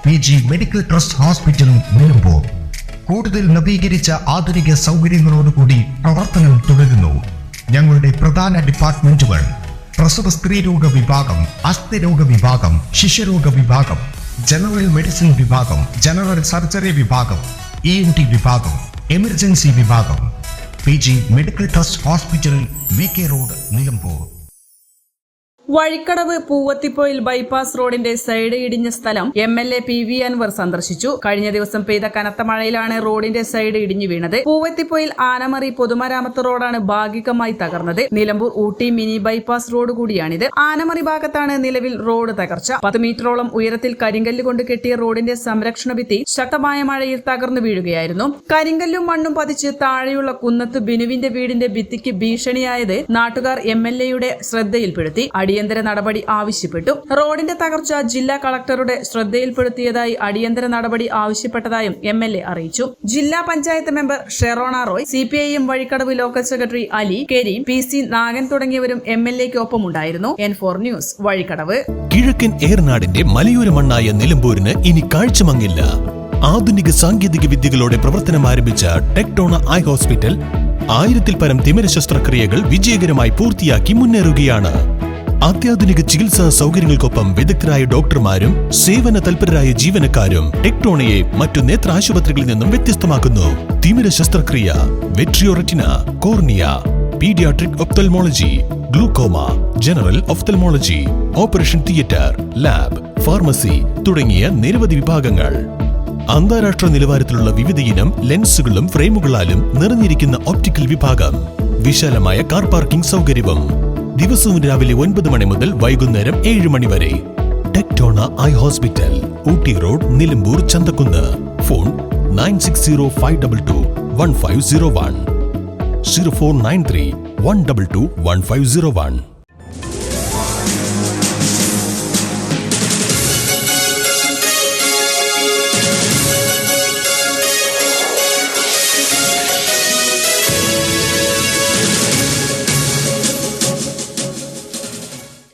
PG medical trust hospital Nilambur. കൂടുതൽ നവീകരിച്ച ആധുനിക സൗകര്യങ്ങളോടുകൂടി പ്രവർത്തനം തുടരുന്നു. ഞങ്ങളുടെ പ്രധാന ഡിപ്പാർട്ട്മെന്റുകൾ: പ്രസവ സ്ത്രീരോഗ വിഭാഗം, അസ്ഥിരോഗ വിഭാഗം, ശിശുരോഗ വിഭാഗം, ജനറൽ മെഡിസിൻ വിഭാഗം, ജനറൽ സർജറി വിഭാഗം, ENT വിഭാഗം, എമർജൻസി വിഭാഗം. PG medical trust hospital, VK road, Nilambur. Vazhikkadavu Poovathippoyil bypass റോഡിന്റെ സൈഡ് ഇടിഞ്ഞ സ്ഥലം MLA PV അൻവർ സന്ദർശിച്ചു. കഴിഞ്ഞ ദിവസം പെയ്ത കനത്ത മഴയിലാണ് റോഡിന്റെ സൈഡ് ഇടിഞ്ഞു വീണത്. പൂവത്തിപ്പൊയിൽ ആനമറി പൊതുമരാമത്ത് റോഡാണ് ഭാഗികമായി തകർന്നത്. Nilambur Ooty mini bypass road കൂടിയാണിത്. ആനമറി ഭാഗത്താണ് നിലവിൽ റോഡ് തകർച്ച. 10 മീറ്ററോളം ഉയരത്തിൽ കരിങ്കല്ല് കൊണ്ട് കെട്ടിയ റോഡിന്റെ സംരക്ഷണ ഭിത്തി ശക്തമായ മഴയിൽ തകർന്നു വീഴുകയായിരുന്നു. കരിങ്കല്ലും മണ്ണും പതിച്ച് താഴെയുള്ള കുന്നത്ത് ബിനുവിന്റെ വീടിന്റെ ഭിത്തിക്ക് ഭീഷണിയായത് നാട്ടുകാർ MLAയുടെ ശ്രദ്ധയിൽപ്പെടുത്തി. അടിയന്തര നടപടി ആവശ്യപ്പെട്ടു. റോഡിന്റെ തകർച്ച ജില്ലാ കളക്ടറുടെ ശ്രദ്ധയിൽപ്പെടുത്തിയതായി അടിയന്തര നടപടി ആവശ്യപ്പെട്ടതായും MLA അറിയിച്ചു. ജില്ലാ panchayat member Sherona Roy, CPIM Vazhikkadavu local secretary Ali, Karim, PC Nagan തുടങ്ങിയവരും MLAയ്ക്കൊപ്പമുണ്ടായിരുന്നു. N4 news, Vazhikkadavu. കിഴക്കൻ ഏറനാടിന്റെ മലയോര മണ്ണായ നിലമ്പൂരിന് ഇനി കാഴ്ചമങ്ങില്ല. ആധുനിക സാങ്കേതിക വിദ്യകളോടെ പ്രവർത്തനം ആരംഭിച്ച ടെക്ടോണ ഐ ഹോസ്പിറ്റൽ 1000-ൽ പരം തിമിര ശസ്ത്രക്രിയകൾ വിജയകരമായി പൂർത്തിയാക്കി മുന്നേറുകയാണ്. അത്യാധുനിക ചികിത്സാ സൗകര്യങ്ങൾക്കൊപ്പം വിദഗ്ധരായ ഡോക്ടർമാരും സേവന തൽപരരായ ജീവനക്കാരും ടെക്ടോണയെ മറ്റു നേത്ര ആശുപത്രികളിൽ നിന്നും വ്യത്യസ്തമാക്കുന്നു. തിമിര ശസ്ത്രക്രിയ, vitreoretina, cornea, paediatric ophthalmology, glaucoma, general ophthalmology, operation theatre, lab, pharmacy തുടങ്ങിയ നിരവധി വിഭാഗങ്ങൾ. അന്താരാഷ്ട്ര നിലവാരത്തിലുള്ള വിവിധയിനം ലെൻസുകളും ഫ്രെയിമുകളാലും നിറഞ്ഞിരിക്കുന്ന ഒപ്റ്റിക്കൽ വിഭാഗം, വിശാലമായ കാർ പാർക്കിംഗ് സൗകര്യവും. ദിവസവും രാവിലെ 9 മണി മുതൽ വൈകുന്നേരം 7 മണി വരെ. Tectona eye hospital, Ooty road, Nilambur, Chanthakkunnu. Phone 9605221501, 0493 122 1501.